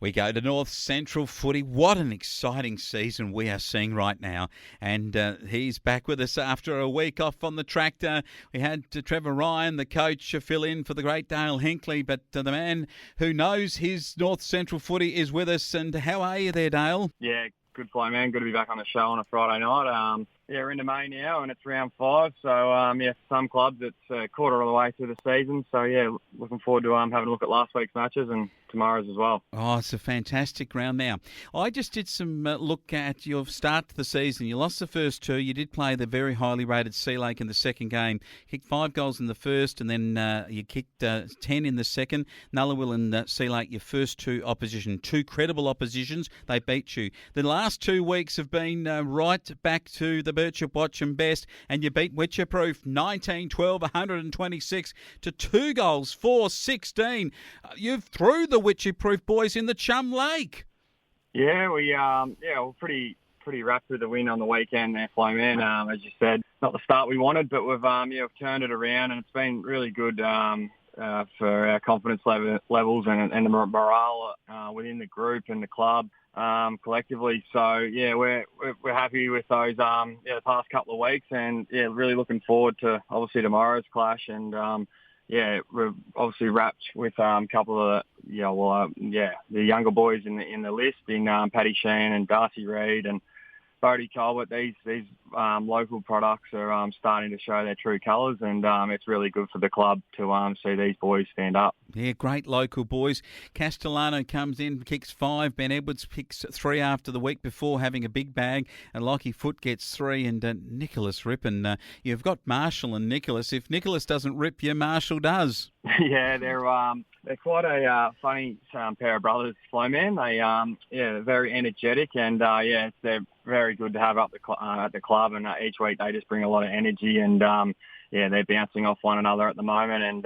We go to North Central footy. What an exciting season we are seeing right now. And he's back with us after a week off on the tractor. We had Trevor Ryan, the coach, fill in for the great Dale Hinkley. But the man who knows his North Central footy is with us. And how are you there, Dale? Yeah, good play, man. Good to be back on the show on a Friday night. We're into May now, and it's round 5. So, for some clubs, it's a quarter of the way through the season. So, looking forward to having a look at last week's matches and tomorrow's as well. Oh, it's a fantastic round now. I just did some look at your start to the season. You lost the first 2. You did play the very highly rated Sea Lake in the second game. Kicked 5 goals in the first, and then you kicked 10 in the second. Nullawil and Sea Lake, your first 2 opposition. 2 credible oppositions. They beat you. The last 2 weeks have been right back to the Birchip Watch and Best, and you beat Witcherproof 19-12, 126 to 2 goals, 4-16. You've threw the Witcherproof boys in the Chum Lake. Yeah, we're pretty wrapped with the win on the weekend there, Flo, man. As you said, not the start we wanted, but we've turned it around, and it's been really good for our confidence levels and the morale within the group and the club. Collectively. So, we're happy with those, the past couple of weeks, and, really looking forward to, obviously, tomorrow's clash. And, we're obviously wrapped with a couple of, the younger boys in the list, in Paddy Sheehan and Darcy Reid and Bodie Colbert. These local products are starting to show their true colours, and it's really good for the club to see these boys stand up. Yeah, great local boys. Castellano comes in, kicks 5. Ben Edwards picks 3 after the week before, having a big bag. And Lockie Foote gets 3. And Nicholas Rippon. You've got Marshall and Nicholas. If Nicholas doesn't rip you, Marshall does. Yeah, they're quite a funny pair of brothers, Flo, man. They're very energetic, and they're very good to have up at the club. And each week they just bring a lot of energy, and they're bouncing off one another at the moment, and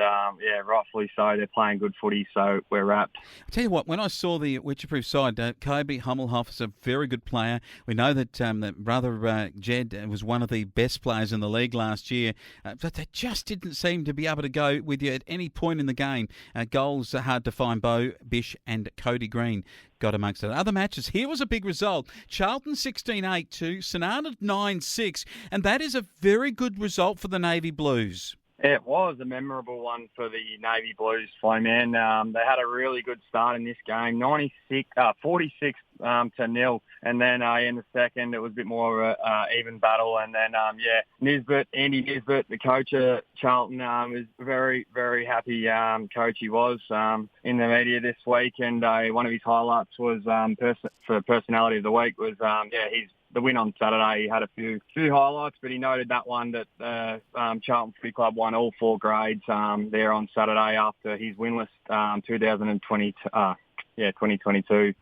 rightfully so. They're playing good footy, so we're wrapped. I'll tell you what, when I saw the Witcherproof side, Kobe Hummelhoff is a very good player. We know that brother Jed was one of the best players in the league last year, but they just didn't seem to be able to go with you at any point in the game. Goals are hard to find. Bo Bish and Cody Green got amongst it. Other matches, here was a big result. Charlton 16-8 to St Arnaud 9-6, and that is a very good result for the Navy Blues. It was a memorable one for the Navy Blues, Flo, man. They had a really good start in this game, 46 to 0, and then in the second it was a bit more of an even battle, and then Andy Nisbet, the coach of Charlton, was very, very happy coach he was in the media this week, and one of his highlights was for personality of the week was the win on Saturday. He had a few highlights, but he noted that one that Charlton Footy Club won all 4 grades there on Saturday after his winless 2022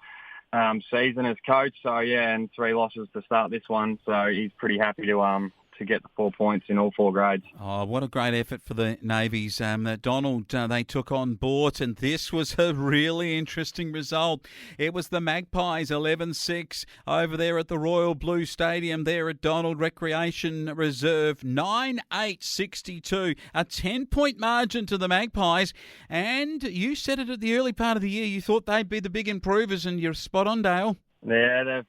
season as coach. So, and 3 losses to start this one. So he's pretty happy to get the 4 points in all 4 grades. Oh, what a great effort for the Navies. Donald, they took on Bort, and this was a really interesting result. It was the Magpies 11-6 over there at the Royal Blue Stadium there at Donald Recreation Reserve, 9-8-62, a 10-point margin to the Magpies. And you said it at the early part of the year, you thought they'd be the big improvers, and you're spot on, Dale. Yeah, they've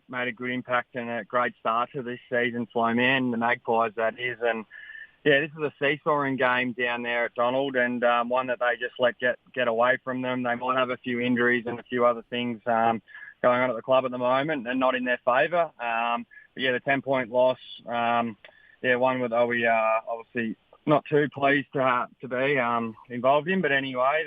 made a good impact and a great start to this season, Flo, man, the Magpies, that is. And, this is a seesawing game down there at Donald, and one that they just let get away from them. They might have a few injuries and a few other things going on at the club at the moment and not in their favour. The 10-point loss, one that we obviously not too pleased to be involved in. But anyway,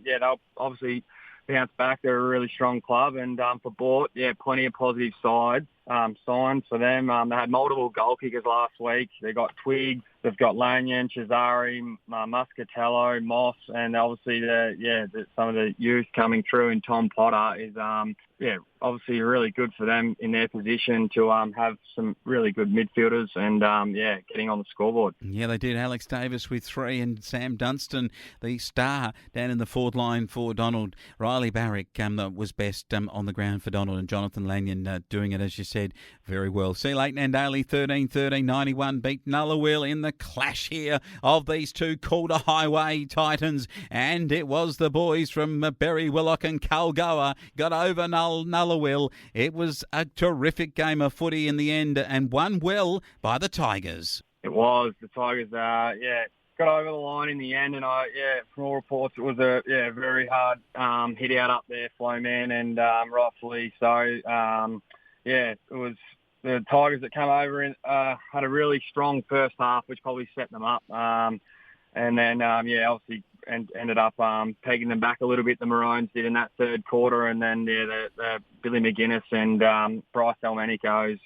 they'll obviously bounce back. They're a really strong club, and for Bort, plenty of positive signs for them. They had multiple goal kickers last week. They got Twiggs, they've got Lanyon, Cesari, Muscatello, Moss, and obviously some of the youth coming through in Tom Potter is obviously really good for them in their position to have some really good midfielders and getting on the scoreboard. Yeah, they did. Alex Davis with 3, and Sam Dunstan, the star down in the forward line for Donald. Riley Barrick was best on the ground for Donald, and Jonathan Lanyon doing it, as you said. said very well. Sea Lake and Daly 13-13, 91 beat Nullawil in the clash here of these two Calder Highway Titans, and it was the boys from Berry Willock and Kalgoa got over Nullawil. It was a terrific game of footy in the end and won well by the Tigers. It was. The Tigers, got over the line in the end, and from all reports, it was a very hard hit out up there, Flowman, and rightfully so. It was the Tigers that came over and had a really strong first half, which probably set them up, and then obviously ended up pegging them back a little bit. The Maroons did in that third quarter, and then the Billy McGuinness and Bryce Delmenico's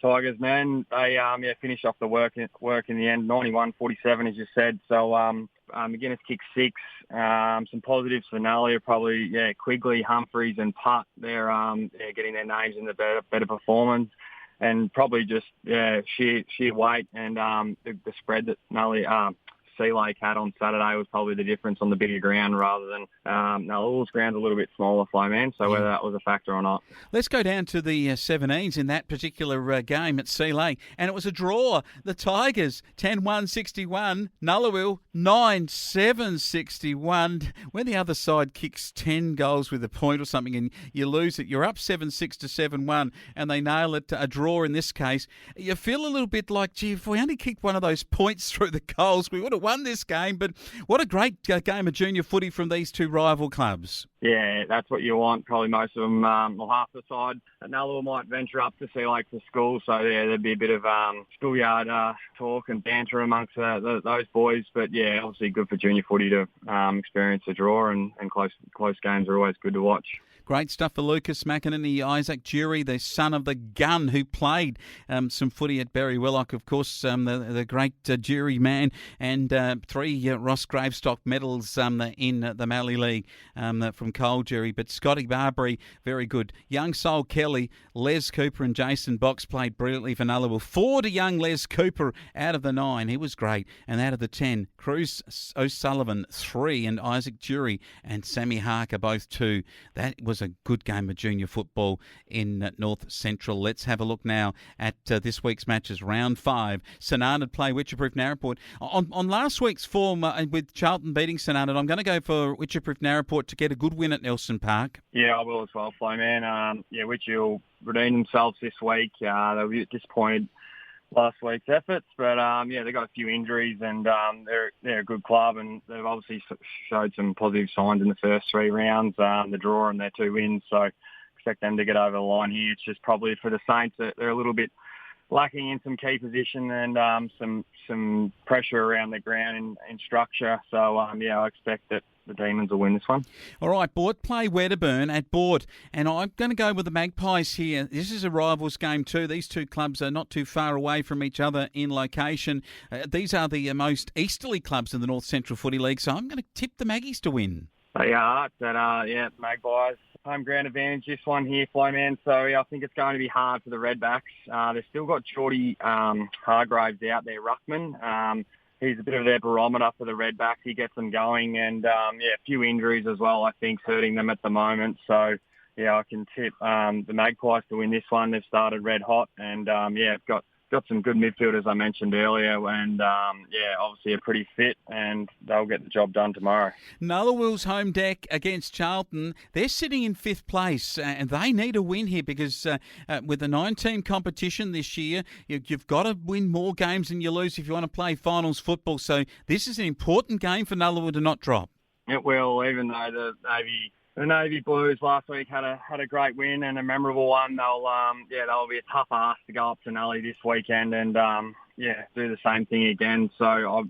Tigers, man, they finished off the work in the end, 91-47, as you said. So McGuinness kicked 6. Some positives for Nulley are probably Quigley, Humphreys, and Putt. They're getting their names in the better performance, and probably just sheer weight and the spread that Nulley Sea Lake had on Saturday was probably the difference on the bigger ground rather than Nullawil's ground's a little bit smaller, Flowman, so whether that was a factor or not. Let's go down to the 17s in that particular game at Sea Lake, and it was a draw. The Tigers 10-1-61, Nullawil 9-7-61. When the other side kicks 10 goals with a point or something and you lose it, you're up 7-6 to 7-1, and they nail it to a draw in this case. You feel a little bit like, gee, if we only kicked one of those points through the goals, we would have won this game. But what a great game of junior footy from these two rival clubs. Yeah, that's what you want. Probably most of them, or half the side at Nullawil might venture up to Sea Lake for school. So, there'd be a bit of schoolyard talk and banter amongst those boys. But, obviously good for junior footy to experience a draw, and close games are always good to watch. Great stuff for Lucas McInerney, Isaac Jury, the son of the gun who played some footy at Berry Willock, of course, the great Jury man, and 3 Ross Gravestock medals in the Mallee League from Cole Jury. But Scotty Barbary, very good. Young Sol Kelly, Les Cooper and Jason Box played brilliantly for Nullawil. 4 to young Les Cooper out of the 9. He was great. And out of the 10, Cruz O'Sullivan, 3, and Isaac Jury and Sammy Harker, both 2. That was a good game of junior football in North Central. Let's have a look now at this week's matches. Round 5, St Arnaud play Witcherproof Narraport. On last week's form with Charlton beating St Arnaud, I'm going to go for Witcherproof Narraport to get a good win at Nelson Park. Yeah, I will as well, Flo, man. Witcher will redeem themselves this week. They were a bit disappointed last week's efforts, but they've got a few injuries, and they're a good club, and they've obviously showed some positive signs in the first 3 rounds, the draw and their 2 wins, so expect them to get over the line here. It's just probably for the Saints that they're a little bit lacking in some key position and some pressure around the ground in structure, so I expect that the Demons will win this one. All right, Boort play Wedderburn at Boort, and I'm going to go with the Magpies here. This is a rivals game too. These two clubs are not too far away from each other in location. These are the most easterly clubs in the North Central Footy League, so I'm going to tip the Maggies to win. They are. Magpies. Home ground advantage, this one here, Flowman. So I think it's going to be hard for the Redbacks. They've still got Geordie Hargraves out there, Ruckman. He's a bit of their barometer for the Redbacks. He gets them going, and a few injuries as well, I think, hurting them at the moment. So, I can tip the Magpies to win this one. They've started red hot, and got some good midfielders I mentioned earlier, and obviously are pretty fit, and they'll get the job done tomorrow. Nullawil's home deck against Charlton. They're sitting in 5th place, and they need a win here because with the 9-team competition this year, you've got to win more games than you lose if you want to play finals football. So this is an important game for Nullawil to not drop. It will, even though the Navy Blues last week had a great win and a memorable one. They'll be a tough ask to go up to Nulley this weekend and do the same thing again. So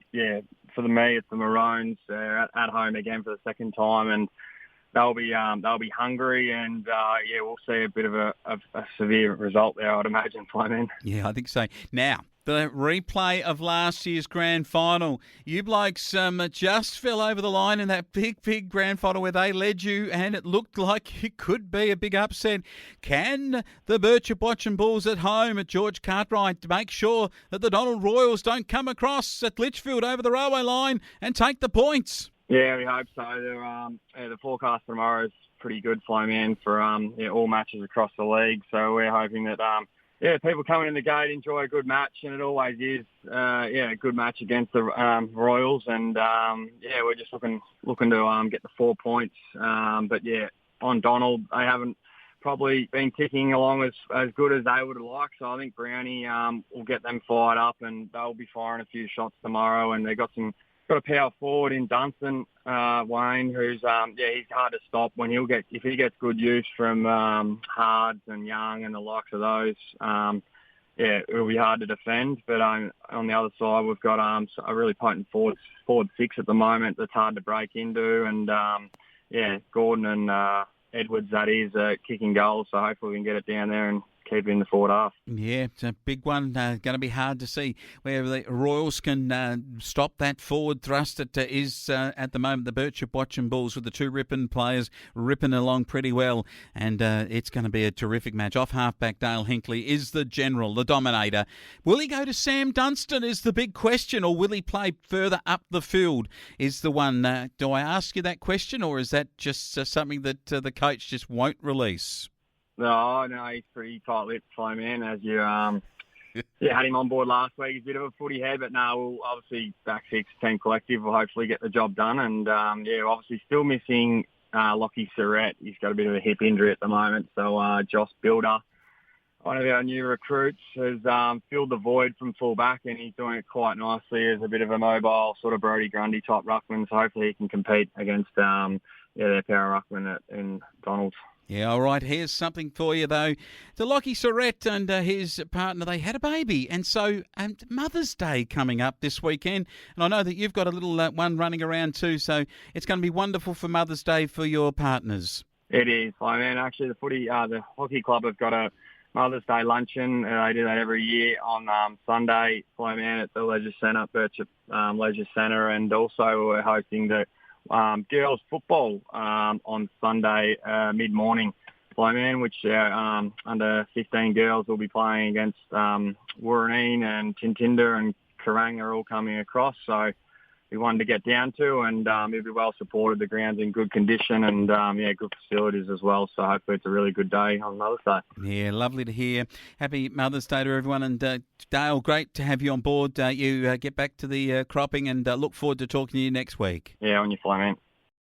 for me, it's the Maroons. They're at home again for the second time, and they'll be hungry, and we'll see a bit of a severe result there, I'd imagine, Fleming. Yeah, I think so. Now, the replay of last year's grand final. You blokes just fell over the line in that big grand final where they led you, and it looked like it could be a big upset. Can the Birchip Watchin Bulls at home at George Cartwright make sure that the Donald Royals don't come across at Litchfield over the railway line and take the points? Yeah, we hope so. The forecast tomorrow is pretty good flow, man, for all matches across the league. So we're hoping that people coming in the gate enjoy a good match, and it always is a good match against the Royals. And we're just looking to get the 4 points. But on Donald, they haven't probably been ticking along as good as they would have liked. So I think Brownie will get them fired up, and they'll be firing a few shots tomorrow. And they've got a power forward in Dunstan, Wayne, who's he's hard to stop if he gets good use from Hards and Young and the likes of those. It'll be hard to defend. But on the other side, we've got a really potent forward six at the moment that's hard to break into, and Gordon and Edwards, that is, kicking goals. So hopefully we can get it down there and keep it in the forward half. Yeah, it's a big one. Going to be hard to see where the Royals can stop that forward thrust. It is at the moment the Birchip Watchin Bulls with the two Ripon players ripping along pretty well, and it's going to be a terrific match. Off halfback Dale Hinkley is the general, the dominator. Will he go to Sam Dunstan is the big question, or will he play further up the field is the one. Do I ask you that question, or is that just something that the coach just won't release? No, he's pretty tight-lipped, Flo, man. As you had him on board last week. He's a bit of a footy head, but no, we'll obviously back six, team collective will hopefully get the job done. And, obviously still missing Lockie Surrett. He's got a bit of a hip injury at the moment. So Josh Builder, one of our new recruits, has filled the void from full-back, and he's doing it quite nicely as a bit of a mobile sort of Brodie Grundy type ruckman. So hopefully he can compete against their power ruckman in Donald's. Yeah, all right. Here's something for you, though. The Lockie Surrett and his partner, they had a baby. And so Mother's Day coming up this weekend. And I know that you've got a little one running around too. So it's going to be wonderful for Mother's Day for your partners. It is. Man, actually, the hockey club have got a Mother's Day luncheon. They do that every year on Sunday, man, at the Leisure Centre, Birchip Leisure Centre. And also we're hosting the girls football on Sunday mid-morning, man, which under 15 girls will be playing against Wooreen and Tintinda and Kerrang are all coming across. So we wanted to get down to, and it'll be well supported. The ground's in good condition, and good facilities as well. So hopefully it's a really good day on Mother's Day. Yeah, lovely to hear. Happy Mother's Day to everyone. And Dale, great to have you on board. You get back to the cropping, and look forward to talking to you next week. Yeah, on your fly, man.